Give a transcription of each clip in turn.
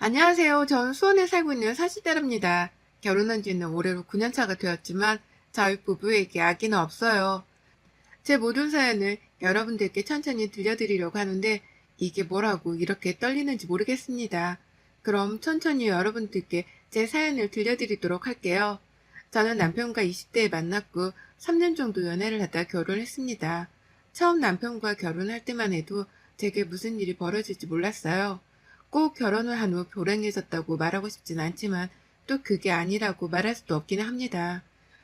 안녕하세요. 저는 수원에 살고 있는 40대랍니다. 결혼한 지는 올해로 9년 차가 되었지만 저희 부부에게 아기는 없어요. 제 모든 사연을 여러분들께 천천히 들려드리려고 하는데 이게 뭐라고 이렇게 떨리는지 모르겠습니다. 그럼 천천히 여러분들께 제 사연을 들려드리도록 할게요. 저는 남편과 20대에 만났고 3년 정도 연애를 하다 결혼했습니다. 처음 남편과 결혼할 때만 해도 제게 무슨 일이 벌어질지 몰랐어요. 꼭 결혼을 한 후 불행해졌다고 말하고 싶진 않지만 또 그게 아니라고 말할 수도 없기는 합니다.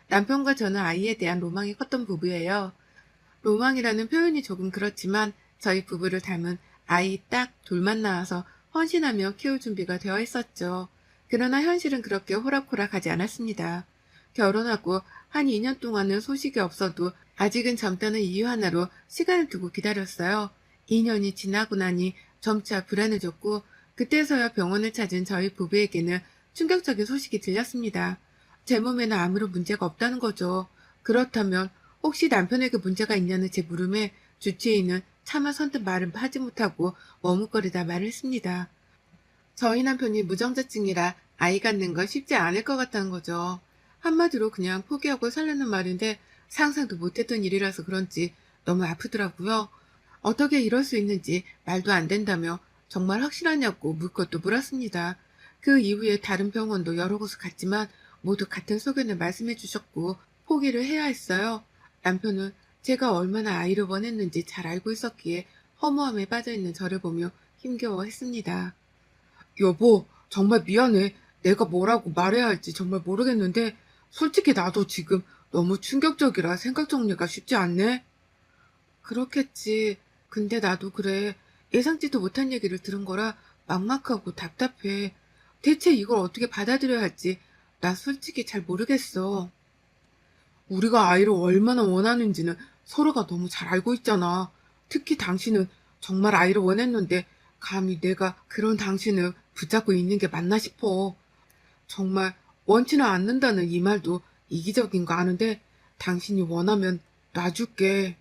남편과 저는 아이에 대한 로망이 컸던 부부예요. 로망이라는 표현이 조금 그렇지만 저희 부부를 닮은 아이 딱 둘만 낳아서 헌신하며 키울 준비가 되어 있었죠. 그러나 현실은 그렇게 호락호락하지 않았습니다. 결혼하고 한 2년 동안은 소식이 없어도 아직은 젊다는 이유 하나로 시간을 두고 기다렸어요. 2년이 지나고 나니 점차 불안해졌고 그때서야 병원을 찾은 저희 부부에게는 충격적인 소식이 들렸습니다. 제 몸에는 아무런 문제가 없다는 거죠. 그렇다면 혹시 남편에게 문제가 있냐는 제 물음에 주치의는 차마 선뜻 말을 하지 못하고 머뭇거리다 말을 했습니다. 저희 남편이 무정자증이라 아이 갖는 건 쉽지 않을 것 같다는 거죠. 한마디로 그냥 포기하고 살려는 말인데 상상도 못했던 일이라서 그런지 너무 아프더라고요. 어떻게 이럴 수 있는지 말도 안 된다며 정말 확실하냐고 묻고 또 물었습니다. 그 이후에 다른 병원도 여러 곳을 갔지만 모두 같은 소견을 말씀해 주셨고 포기를 해야 했어요. 남편은 제가 얼마나 아이를 원했는지 잘 알고 있었기에 허무함에 빠져있는 저를 보며 힘겨워했습니다. 여보, 정말 미안해. 내가 뭐라고 말해야 할지 정말 모르겠는데 솔직히 나도 지금 너무 충격적이라 생각 정리가 쉽지 않네. 그렇겠지. 근데 나도 그래. 예상치도 못한 얘기를 들은 거라 막막하고 답답해. 대체 이걸 어떻게 받아들여야 할지 나 솔직히 잘 모르겠어. 우리가 아이를 얼마나 원하는지는 서로가 너무 잘 알고 있잖아. 특히 당신은 정말 아이를 원했는데 감히 내가 그런 당신을 붙잡고 있는 게 맞나 싶어. 정말 원치는 않는다는 이 말도 이기적인 거 아는데 당신이 원하면 놔줄게.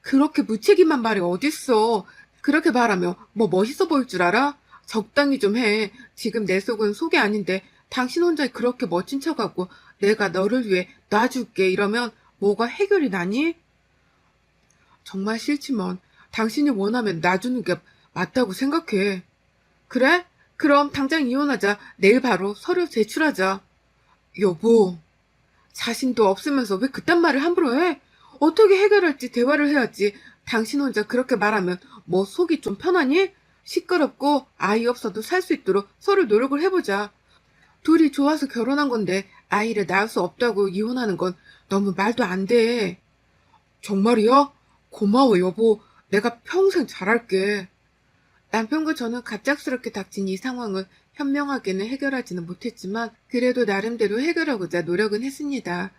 그렇게 무책임한 말이 어딨어. 그렇게 말하면 뭐 멋있어 보일 줄 알아? 적당히 좀 해. 지금 내 속은 속이 아닌데 당신 혼자 그렇게 멋진 척하고 내가 너를 위해 놔줄게 이러면 뭐가 해결이 나니? 정말 싫지만 당신이 원하면 놔주는 게 맞다고 생각해. 그래? 그럼 당장 이혼하자. 내일 바로 서류 제출하자. 여보, 자신도 없으면서 왜 그딴 말을 함부로 해? 어떻게 해결할지 대화를 해야지. 당신 혼자 그렇게 말하면 뭐 속이 좀 편하니? 시끄럽고 아이 없어도 살 수 있도록 서로 노력을 해보자. 둘이 좋아서 결혼한 건데 아이를 낳을 수 없다고 이혼하는 건 너무 말도 안 돼. 정말이야? 고마워 여보. 내가 평생 잘할게. 남편과 저는 갑작스럽게 닥친 이 상황을 현명하게는 해결하지는 못했지만 그래도 나름대로 해결하고자 노력은 했습니다.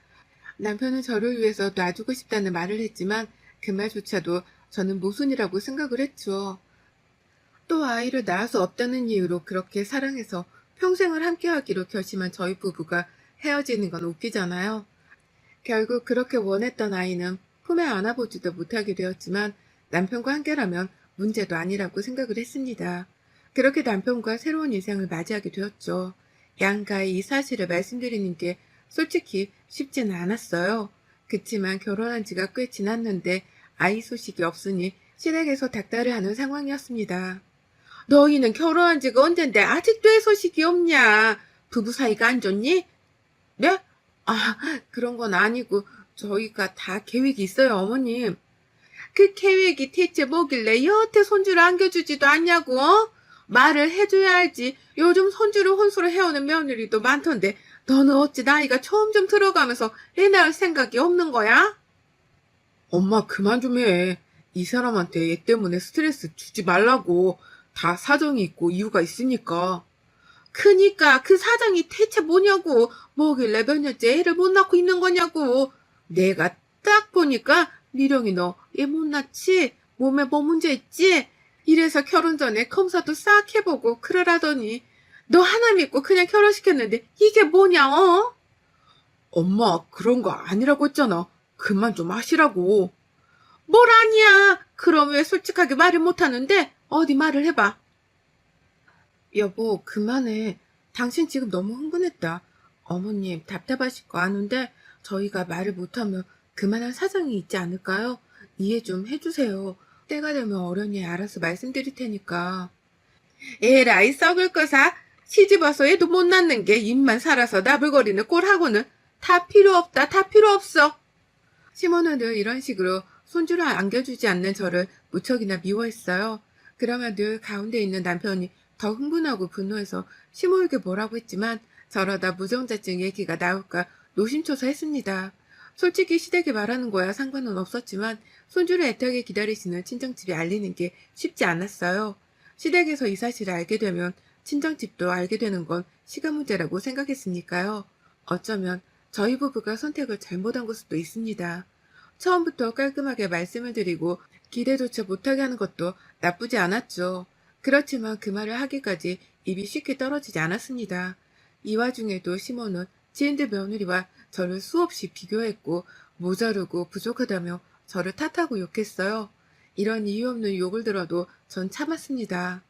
남편은 저를 위해서 놔주고 싶다는 말을 했지만 그 말조차도 저는 모순이라고 생각을 했죠. 또 아이를 낳을 수 없다는 이유로 그렇게 사랑해서 평생을 함께하기로 결심한 저희 부부가 헤어지는 건 웃기잖아요. 결국 그렇게 원했던 아이는 품에 안아보지도 못하게 되었지만 남편과 함께라면 문제도 아니라고 생각을 했습니다. 그렇게 남편과 새로운 인생을 맞이하게 되었죠. 양가의 이 사실을 말씀드리는 게 솔직히 쉽지는 않았어요. 그치만 결혼한 지가 꽤 지났는데 아이 소식이 없으니 시댁에서 닥달을 하는 상황이었습니다. 너희는 결혼한 지가 언젠데 아직도 애 소식이 없냐? 부부 사이가 안 좋니? 네? 아, 그런 건 아니고 저희가 다 계획이 있어요, 어머님. 그 계획이 대체 뭐길래 여태 손주를 안겨주지도 않냐고? 말을 해줘야 알지. 요즘 손주를 혼수로 해오는 며느리도 많던데 너는 어찌 나이가 점점 들어가면서 애 낳을 생각이 없는 거야? 엄마 그만 좀 해. 이 사람한테 얘 때문에 스트레스 주지 말라고. 다 사정이 있고 이유가 있으니까. 그니까 그 사정이 대체 뭐냐고. 뭐길래 몇 년째 애를 못 낳고 있는 거냐고. 내가 딱 보니까 미령이 너 애 못 낳지? 몸에 뭐 문제 있지? 이래서 결혼 전에 검사도 싹 해보고 그러라더니 너 하나 믿고 그냥 결혼시켰는데 이게 뭐냐 어? 엄마 그런 거 아니라고 했잖아. 그만 좀 하시라고. 뭘 아니야. 그럼 왜 솔직하게 말을 못하는데 어디 말을 해봐. 여보, 그만해. 당신 지금 너무 흥분했다. 어머님, 답답하실 거 아는데 저희가 말을 못하면 그만한 사정이 있지 않을까요? 이해 좀 해주세요. 때가 되면 어련히 알아서 말씀드릴 테니까. 에라이 썩을 거사. 시집와서 애도 못 낳는 게 입만 살아서 나불거리는 꼴하고는 다 필요 없다. 다 필요 없어. 시몬은 늘 이런 식으로 손주를 안겨주지 않는 저를 무척이나 미워했어요. 그러면 늘 가운데 있는 남편이 더 흥분하고 분노해서 시모에게 뭐라고 했지만 저러다 무정자증 얘기가 나올까 노심초사했습니다. 솔직히 시댁에 말하는 거야 상관은 없었지만 손주를 애타게 기다리시는 친정집에 알리는 게 쉽지 않았어요. 시댁에서 이 사실을 알게 되면 친정집도 알게 되는 건 시간 문제라고 생각했으니까요. 어쩌면 저희 부부가 선택을 잘못한 걸 수도 있습니다. 처음부터 깔끔하게 말씀을 드리고 기대조차 못하게 하는 것도 나쁘지 않았죠. 그렇지만 그 말을 하기까지 입이 쉽게 떨어지지 않았습니다. 이 와중에도 시몬은 지인들 며느리와 저를 수없이 비교했고 모자르고 부족하다며 저를 탓하고 욕했어요. 이런 이유 없는 욕을 들어도 전 참았습니다.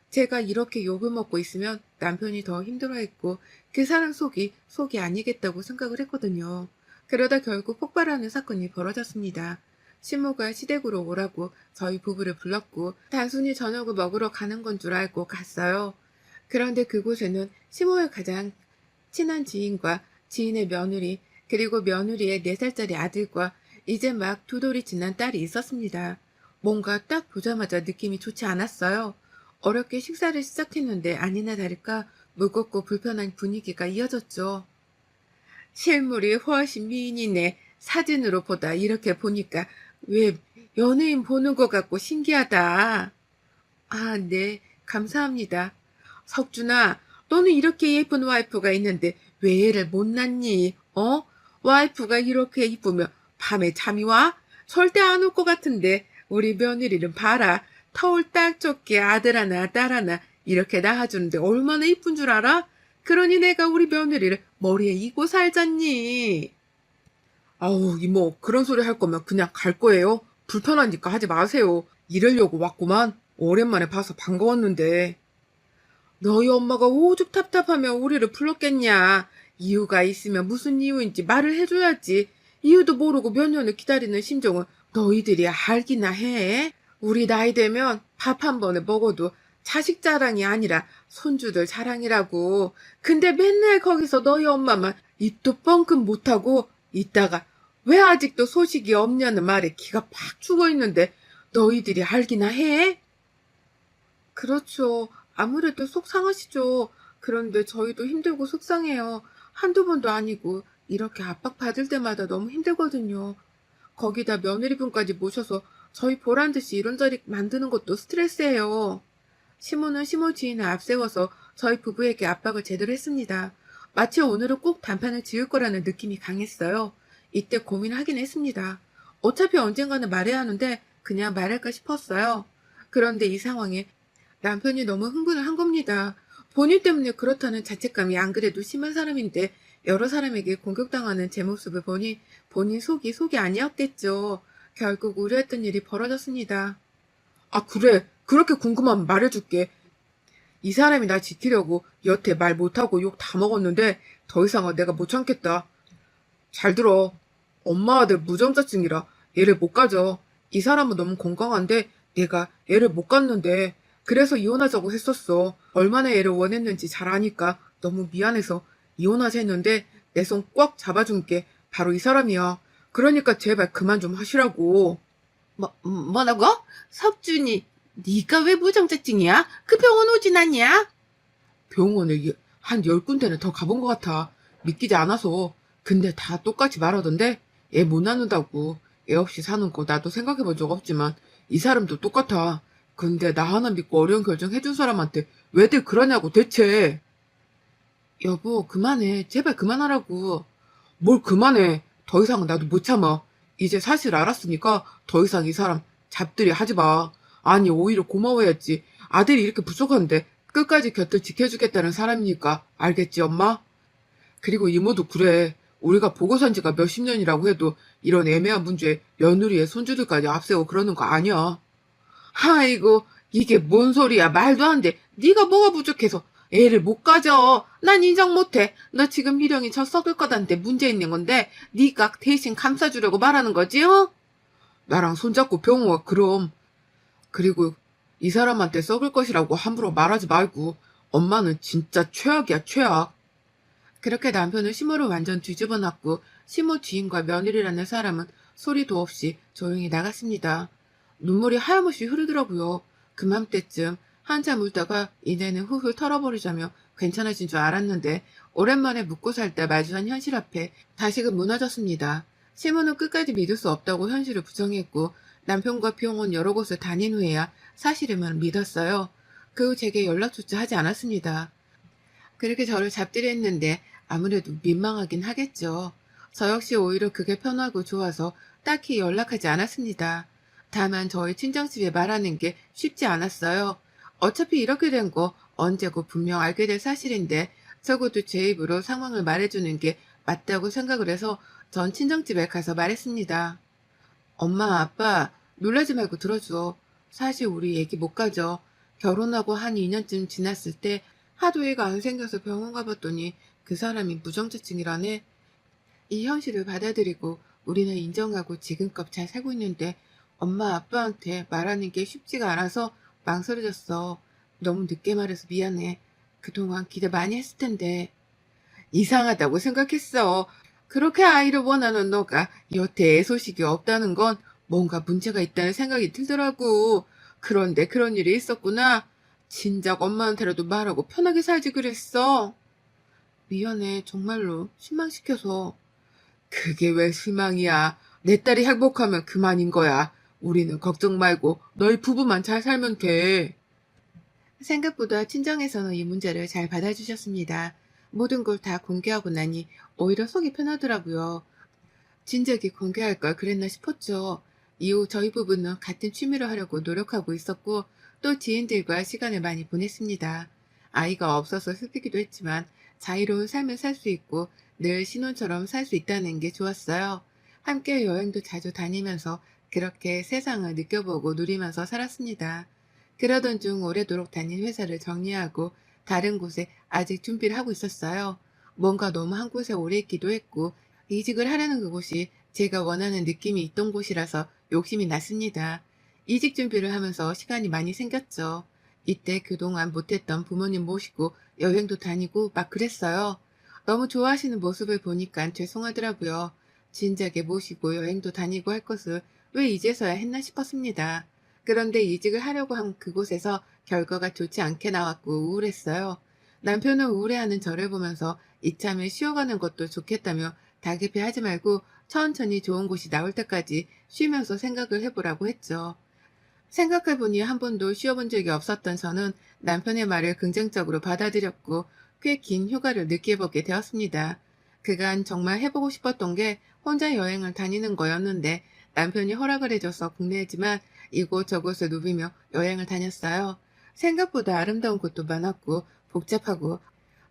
제가 이렇게 욕을 먹고 있으면 남편이 더 힘들어했고 그 사람 속이 아니겠다고 생각을 했거든요. 그러다 결국 폭발하는 사건이 벌어졌습니다. 신모가 시댁으로 오라고 저희 부부를 불렀고 단순히 저녁을 먹으러 가는 건 줄 알고 갔어요. 그런데 그곳에는 시모의 가장 친한 지인과 지인의 며느리 그리고 며느리의 4살짜리 아들과 이제 막 2돌이 지난 딸이 있었습니다. 뭔가 딱 보자마자 느낌이 좋지 않았어요. 어렵게 식사를 시작했는데 아니나 다를까 무겁고 불편한 분위기가 이어졌죠. 실물이 훨씬 미인이네. 사진으로 보다 이렇게 보니까 왜 연예인 보는 것 같고 신기하다. 아, 네. 감사합니다. 석준아, 너는 이렇게 예쁜 와이프가 있는데 왜 애를 못 낳니? 어? 와이프가 이렇게 이쁘면 밤에 잠이 와? 절대 안 올 것 같은데 우리 며느리는 봐라. 터울 딱 좋게 아들 하나 딸 하나 이렇게 낳아주는데 얼마나 이쁜 줄 알아? 그러니 내가 우리 며느리를 머리에 이고 살잖니. 아우, 이모, 그런 소리 할 거면 그냥 갈 거예요. 불편하니까 하지 마세요. 이러려고 왔구만. 오랜만에 봐서 반가웠는데. 너희 엄마가 오죽 답답하면 우리를 불렀겠냐. 이유가 있으면 무슨 이유인지 말을 해줘야지. 이유도 모르고 몇 년을 기다리는 심정은 너희들이 알기나 해. 우리 나이 되면 밥 한 번에 먹어도 자식 자랑이 아니라 손주들 자랑이라고. 근데 맨날 거기서 너희 엄마만 입도 뻥끗 못하고 있다가 왜 아직도 소식이 없냐는 말에 기가 팍 죽어있는데 너희들이 알기나 해? 그렇죠. 아무래도 속 상하시죠. 그런데 저희도 힘들고 속상해요. 한두 번도 아니고 이렇게 압박받을 때마다 너무 힘들거든요. 거기다 며느리분까지 모셔서 저희 보란듯이 이런저런 만드는 것도 스트레스예요. 시모는 시모 지인을 앞세워서 저희 부부에게 압박을 제대로 했습니다. 마치 오늘은 꼭 단판을 지을 거라는 느낌이 강했어요. 이때 고민을 하긴 했습니다. 어차피 언젠가는 말해야 하는데 그냥 말할까 싶었어요. 그런데 이 상황에 남편이 너무 흥분을 한 겁니다. 본인 때문에 그렇다는 자책감이 안 그래도 심한 사람인데 여러 사람에게 공격당하는 제 모습을 보니 본인 속이 아니었겠죠. 결국 우려했던 일이 벌어졌습니다. 아, 그래. 그렇게 궁금하면 말해줄게. 이 사람이 날 지키려고 여태 말 못하고 욕 다 먹었는데 더 이상은 내가 못 참겠다. 잘 들어. 엄마 아들 무정자증이라 애를 못 가져. 이 사람은 너무 건강한데 내가 애를 못 갖는데 그래서 이혼하자고 했었어. 얼마나 애를 원했는지 잘 아니까 너무 미안해서 이혼하자 했는데 내 손 꽉 잡아준 게 바로 이 사람이야. 그러니까 제발 그만 좀 하시라고. 뭐라고? 석준이, 네가 왜 무정자증이야? 그 병원 오진 않냐? 병원을 한 10군데는 더 가본 것 같아. 믿기지 않아서. 근데 다 똑같이 말하던데 애 못 낳는다고. 애 없이 사는 거 나도 생각해 본 적 없지만 이 사람도 똑같아. 근데 나 하나 믿고 어려운 결정 해준 사람한테 왜들 그러냐고 대체. 여보, 그만해. 제발 그만하라고. 뭘 그만해. 더 이상은 나도 못 참아. 이제 사실 알았으니까 더 이상 이 사람 잡들이 하지 마. 아니, 오히려 고마워야지. 아들이 이렇게 부족한데 끝까지 곁을 지켜주겠다는 사람이니까. 알겠지, 엄마? 그리고 이모도 그래. 우리가 보고 산 지가 몇십 년이라고 해도 이런 애매한 문제에 며느리의 손주들까지 앞세워 그러는 거 아니야. 아이고, 이게 뭔 소리야? 말도 안 돼. 네가 뭐가 부족해서 애를 못 가져. 난 인정 못해. 너 지금 미령이 저 썩을 거다는데 문제 있는 건데 네가 대신 감싸주려고 말하는 거지, 어? 나랑 손잡고 병원 와, 그럼. 그리고 이 사람한테 썩을 것이라고 함부로 말하지 말고. 엄마는 진짜 최악이야, 최악. 그렇게 남편을 시모로 완전 뒤집어 놨고 시모 주인과 며느리라는 사람은 소리도 없이 조용히 나갔습니다. 눈물이 하염없이 흐르더라고요. 그맘때쯤 한참 울다가 이제는 훌훌 털어버리자며 괜찮아진 줄 알았는데 오랜만에 묵고 살다 마주한 현실 앞에 다시금 무너졌습니다. 시모는 끝까지 믿을 수 없다고 현실을 부정했고 남편과 병원 여러 곳을 다닌 후에야 사실임을 믿었어요. 그 후 제게 연락조차 하지 않았습니다. 그렇게 저를 잡들이 했는데 아무래도 민망하긴 하겠죠. 저 역시 오히려 그게 편하고 좋아서 딱히 연락하지 않았습니다. 다만 저희 친정집에 말하는 게 쉽지 않았어요. 어차피 이렇게 된 거 언제고 분명 알게 될 사실인데 적어도 제 입으로 상황을 말해주는 게 맞다고 생각을 해서 전 친정집에 가서 말했습니다. 엄마, 아빠, 놀라지 말고 들어줘. 사실 우리 얘기 못 가져. 결혼하고 한 2년쯤 지났을 때 하도 애가 안 생겨서 병원 가봤더니 그 사람이 무정자증이라네. 이 현실을 받아들이고 우리는 인정하고 지금껏 잘 살고 있는데 엄마, 아빠한테 말하는 게 쉽지가 않아서 망설여졌어. 너무 늦게 말해서 미안해. 그동안 기대 많이 했을 텐데. 이상하다고 생각했어. 그렇게 아이를 원하는 너가 여태 애 소식이 없다는 건 뭔가 문제가 있다는 생각이 들더라고. 그런데 그런 일이 있었구나. 진작 엄마한테라도 말하고 편하게 살지 그랬어. 미안해, 정말로 실망시켜서. 그게 왜 실망이야. 내 딸이 행복하면 그만인 거야. 우리는 걱정 말고 너희 부부만 잘 살면 돼. 생각보다 친정에서는 이 문제를 잘 받아주셨습니다. 모든 걸 다 공개하고 나니 오히려 속이 편하더라고요. 진작에 공개할 걸 그랬나 싶었죠. 이후 저희 부부는 같은 취미로 하려고 노력하고 있었고 또 지인들과 시간을 많이 보냈습니다. 아이가 없어서 슬프기도 했지만 자유로운 삶을 살 수 있고 늘 신혼처럼 살 수 있다는 게 좋았어요. 함께 여행도 자주 다니면서 그렇게 세상을 느껴보고 누리면서 살았습니다. 그러던 중 오래도록 다닌 회사를 정리하고 다른 곳에 아직 준비를 하고 있었어요. 뭔가 너무 한 곳에 오래 있기도 했고 이직을 하려는 그곳이 제가 원하는 느낌이 있던 곳이라서 욕심이 났습니다. 이직 준비를 하면서 시간이 많이 생겼죠. 이때 그동안 못했던 부모님 모시고 여행도 다니고 막 그랬어요. 너무 좋아하시는 모습을 보니까 죄송하더라고요. 진작에 모시고 여행도 다니고 할 것을 왜 이제서야 했나 싶었습니다. 그런데 이직을 하려고 한 그곳에서 결과가 좋지 않게 나왔고 우울했어요. 남편은 우울해하는 저를 보면서 이참에 쉬어가는 것도 좋겠다며 다급해 하지 말고 천천히 좋은 곳이 나올 때까지 쉬면서 생각을 해보라고 했죠. 생각해보니 한 번도 쉬어본 적이 없었던 저는 남편의 말을 긍정적으로 받아들였고 꽤 긴 휴가를 느껴보게 되었습니다. 그간 정말 해보고 싶었던 게 혼자 여행을 다니는 거였는데 남편이 허락을 해줘서 국내지만 이곳저곳을 누비며 여행을 다녔어요. 생각보다 아름다운 곳도 많았고 복잡하고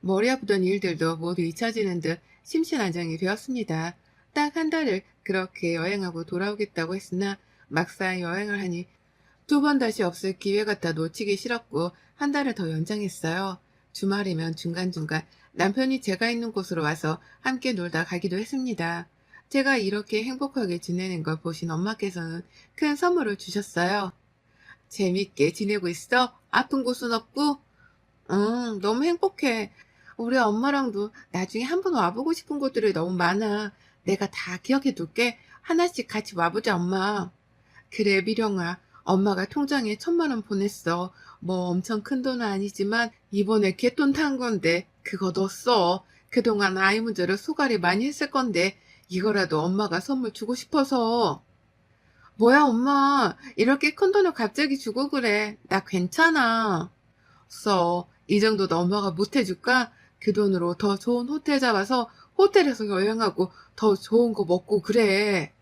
머리 아프던 일들도 모두 잊혀지는 듯 심신안정이 되었습니다. 딱 한 달을 그렇게 여행하고 돌아오겠다고 했으나 막상 여행을 하니 두 번 다시 없을 기회 같아 놓치기 싫었고 한 달을 더 연장했어요. 주말이면 중간중간 남편이 제가 있는 곳으로 와서 함께 놀다 가기도 했습니다. 제가 이렇게 행복하게 지내는 걸 보신 엄마께서는 큰 선물을 주셨어요. 재밌게 지내고 있어? 아픈 곳은 없고? 응, 너무 행복해. 우리 엄마랑도 나중에 한번 와보고 싶은 곳들이 너무 많아. 내가 다 기억해 둘게. 하나씩 같이 와보자, 엄마. 그래, 미령아. 엄마가 통장에 1,000만 원 보냈어. 뭐 엄청 큰 돈은 아니지만 이번에 갯돈 탄 건데 그거 너 써. 그동안 아이 문제를 소갈이 많이 했을 건데 이거라도 엄마가 선물 주고 싶어서. 뭐야, 엄마. 이렇게 큰 돈을 갑자기 주고 그래. 나 괜찮아. 써. 이 정도도 엄마가 못 해줄까? 그 돈으로 더 좋은 호텔 잡아서 호텔에서 여행하고 더 좋은 거 먹고 그래.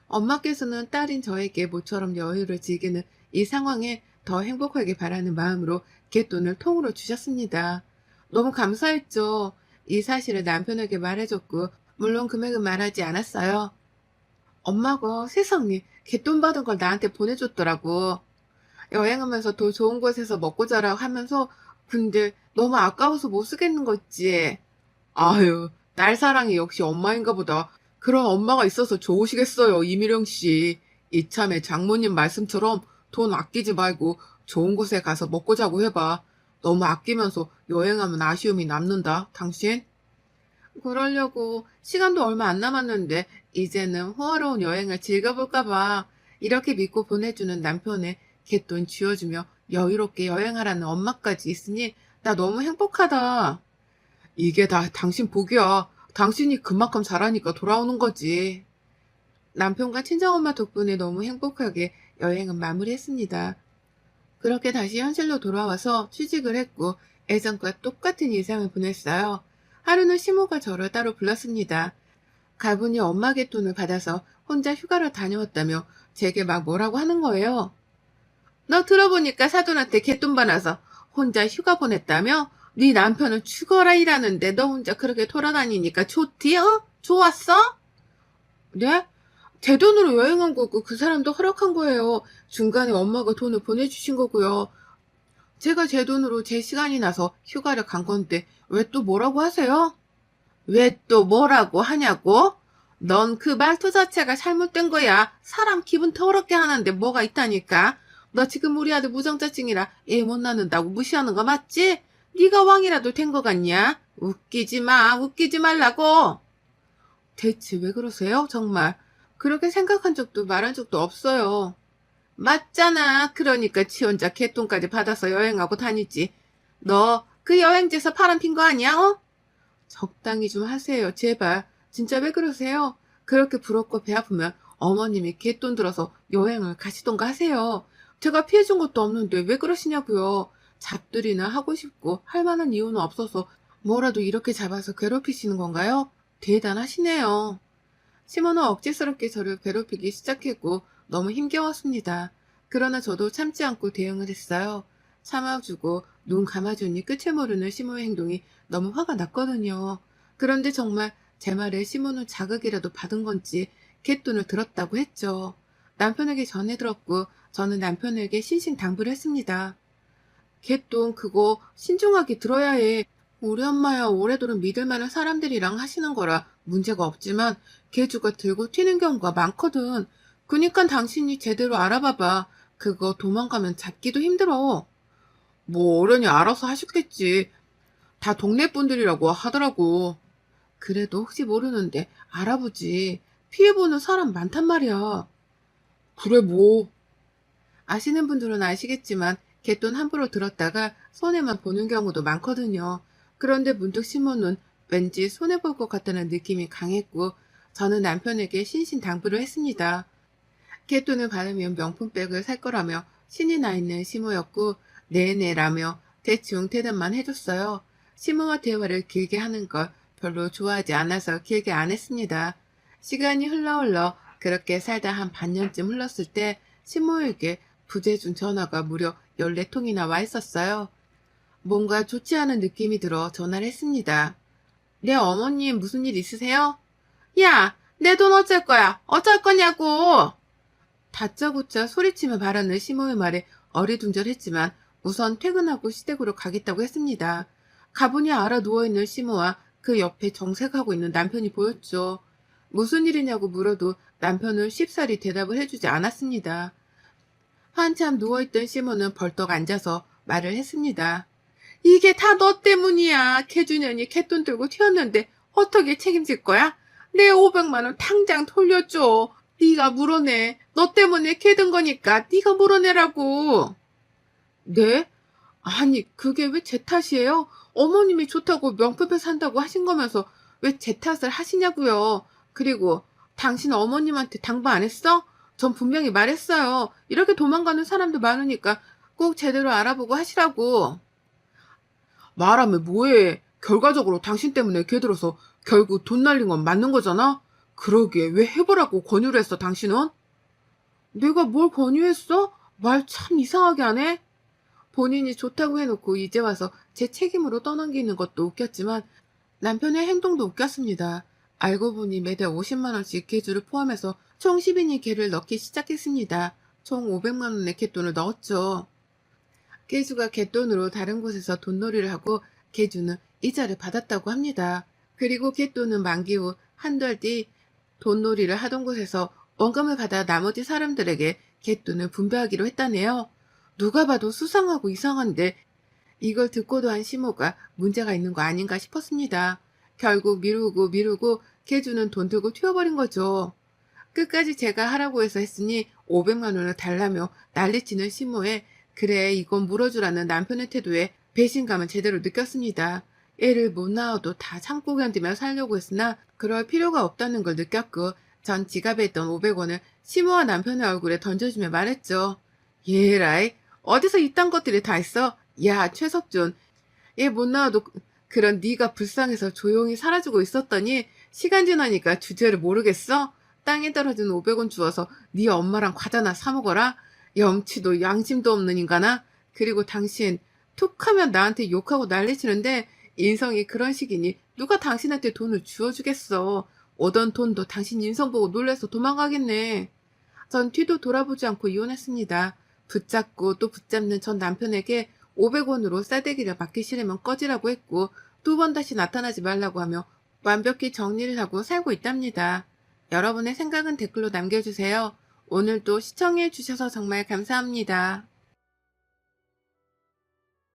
엄마께서는 딸인 저에게 모처럼 여유를 즐기는 이 상황에 더 행복하게 바라는 마음으로 갯돈을 통으로 주셨습니다. 너무 감사했죠. 이 사실을 남편에게 말해줬고, 물론 금액은 말하지 않았어요. 엄마가 세상에 갯돈 받은 걸 나한테 보내줬더라고. 여행하면서 더 좋은 곳에서 먹고 자라 하면서 근데 너무 아까워서 못 쓰겠는 거 있지. 아유, 딸 사랑이 역시 엄마인가 보다. 그런 엄마가 있어서 좋으시겠어요, 이미령 씨. 이참에 장모님 말씀처럼 돈 아끼지 말고 좋은 곳에 가서 먹고 자고 해봐. 너무 아끼면서 여행하면 아쉬움이 남는다, 당신. 그러려고 시간도 얼마 안 남았는데 이제는 호화로운 여행을 즐겨볼까 봐. 이렇게 믿고 보내주는 남편의 갯돈 쥐어주며 여유롭게 여행하라는 엄마까지 있으니 나 너무 행복하다. 이게 다 당신 복이야. 당신이 그만큼 잘하니까 돌아오는 거지. 남편과 친정엄마 덕분에 너무 행복하게 여행은 마무리했습니다. 그렇게 다시 현실로 돌아와서 취직을 했고 예전과 똑같은 일상을 보냈어요. 하루는 시모가 저를 따로 불렀습니다. 가분이 엄마 갯돈을 받아서 혼자 휴가를 다녀왔다며 제게 막 뭐라고 하는 거예요. 너 들어보니까 사돈한테 갯돈 받아서 혼자 휴가 보냈다며? 네 남편은 죽어라 일하는데 너 혼자 그렇게 돌아다니니까 좋디? 어? 좋았어? 네? 제 돈으로 여행한 거고 그 사람도 허락한 거예요. 중간에 엄마가 돈을 보내주신 거고요. 제가 제 돈으로 제 시간이 나서 휴가를 간 건데 왜 또 뭐라고 하세요? 왜 또 뭐라고 하냐고? 넌 그 말투 자체가 잘못된 거야. 사람 기분 더럽게 하는데 뭐가 있다니까. 너 지금 우리 아들 무정자증이라 애 못 낳는다고 무시하는 거 맞지? 네가 왕이라도 된 거 같냐? 웃기지 마. 웃기지 말라고. 대체 왜 그러세요? 정말. 그렇게 생각한 적도 말한 적도 없어요. 맞잖아. 그러니까 지 혼자 개돈까지 받아서 여행하고 다니지. 너 그 여행지에서 파란 핀 거 아니야? 어? 적당히 좀 하세요. 제발. 진짜 왜 그러세요? 그렇게 부럽고 배 아프면 어머님이 갯돈 들어서 여행을 가시던가 하세요. 제가 피해준 것도 없는데 왜 그러시냐고요. 잡들이나 하고 싶고 할 만한 이유는 없어서 뭐라도 이렇게 잡아서 괴롭히시는 건가요? 대단하시네요. 시모는 억지스럽게 저를 괴롭히기 시작했고 너무 힘겨웠습니다. 그러나 저도 참지 않고 대응을 했어요. 참아주고 눈 감아주니 끝을 모르는 시모의 행동이 너무 화가 났거든요. 그런데 정말 제 말에 시모는 자극이라도 받은 건지 갯돈을 들었다고 했죠. 남편에게 전해 들었고 저는 남편에게 신신당부를 했습니다. 갯돈 그거 신중하게 들어야 해. 우리 엄마야 오래도록 믿을 만한 사람들이랑 하시는 거라 문제가 없지만 개주가 들고 튀는 경우가 많거든. 그니까 당신이 제대로 알아봐봐. 그거 도망가면 잡기도 힘들어. 뭐 어련히 알아서 하셨겠지. 다 동네 분들이라고 하더라고. 그래도 혹시 모르는데 알아보지. 피해보는 사람 많단 말이야. 그래 뭐. 아시는 분들은 아시겠지만 갯돈 함부로 들었다가 손해만 보는 경우도 많거든요. 그런데 문득 시몬은 왠지 손해볼 것 같다는 느낌이 강했고 저는 남편에게 신신당부를 했습니다. 갯돈을 받으면 명품백을 살 거라며 신이 나 있는 시모였고 네네라며 대충 대답만 해줬어요. 시모와 대화를 길게 하는 걸 별로 좋아하지 않아서 길게 안 했습니다. 시간이 흘러 그렇게 살다 한 반년쯤 흘렀을 때 시모에게 부재중 전화가 무려 14통이나 와 있었어요. 뭔가 좋지 않은 느낌이 들어 전화를 했습니다. 네 어머님 무슨 일 있으세요? 야, 내 돈 어쩔 거야? 어쩔 거냐고! 다짜고짜 소리치며 말하는 시모의 말에 어리둥절했지만 우선 퇴근하고 시댁으로 가겠다고 했습니다. 가분이 알아 누워있는 시모와 그 옆에 정색하고 있는 남편이 보였죠. 무슨 일이냐고 물어도 남편은 쉽사리 대답을 해주지 않았습니다. 한참 누워있던 시모는 벌떡 앉아서 말을 했습니다. 이게 다 너 때문이야. 개준현이 갯돈 들고 튀었는데 어떻게 책임질 거야? 내 500만 원 당장 돌려줘. 네가 물어내. 너 때문에 걔 든 거니까 네가 물어내라고. 네? 아니 그게 왜 제 탓이에요? 어머님이 좋다고 명품백 산다고 하신 거면서 왜 제 탓을 하시냐고요. 그리고 당신 어머님한테 당부 안 했어? 전 분명히 말했어요. 이렇게 도망가는 사람도 많으니까 꼭 제대로 알아보고 하시라고. 말하면 뭐해. 결과적으로 당신 때문에 걔 들어서 결국 돈 날린 건 맞는 거잖아? 그러기에 왜 해보라고 권유를 했어, 당신은? 내가 뭘 권유했어? 말 참 이상하게 하네? 본인이 좋다고 해놓고 이제 와서 제 책임으로 떠넘기는 것도 웃겼지만 남편의 행동도 웃겼습니다. 알고 보니 매달 50만 원씩 개주를 포함해서 총 10인이 개를 넣기 시작했습니다. 총 500만 원의 갯돈을 넣었죠. 개주가 갯돈으로 다른 곳에서 돈놀이를 하고 개주는 이자를 받았다고 합니다. 그리고 갯돈은 만기 후 한 달 뒤 돈놀이를 하던 곳에서 원금을 받아 나머지 사람들에게 갯돈을 분배하기로 했다네요. 누가 봐도 수상하고 이상한데 이걸 듣고도 한 시모가 문제가 있는 거 아닌가 싶었습니다. 결국 미루고 개주는 돈 들고 튀어버린 거죠. 끝까지 제가 하라고 해서 했으니 500만 원을 달라며 난리치는 시모에 그래 이건 물어주라는 남편의 태도에 배신감을 제대로 느꼈습니다. 애를 못 낳아도 다 참고 견디며 살려고 했으나 그럴 필요가 없다는 걸 느꼈고 전 지갑에 있던 500원을 시모와 남편의 얼굴에 던져주며 말했죠. 예라이 어디서 이딴 것들이 다 있어? 야 최석준 얘 못 낳아도 그런 네가 불쌍해서 조용히 사라지고 있었더니 시간 지나니까 주제를 모르겠어? 땅에 떨어진 500원 주워서 네 엄마랑 과자나 사 먹어라. 염치도 양심도 없는 인간아. 그리고 당신 툭하면 나한테 욕하고 난리치는데 인성이 그런 식이니 누가 당신한테 돈을 주워주겠어. 오던 돈도 당신 인성 보고 놀라서 도망가겠네. 전 뒤도 돌아보지 않고 이혼했습니다. 붙잡고 또 붙잡는 전 남편에게 500원으로 싸대기를 맞기 싫으면 꺼지라고 했고 2번 다시 나타나지 말라고 하며 완벽히 정리를 하고 살고 있답니다. 여러분의 생각은 댓글로 남겨주세요. 오늘도 시청해 주셔서 정말 감사합니다.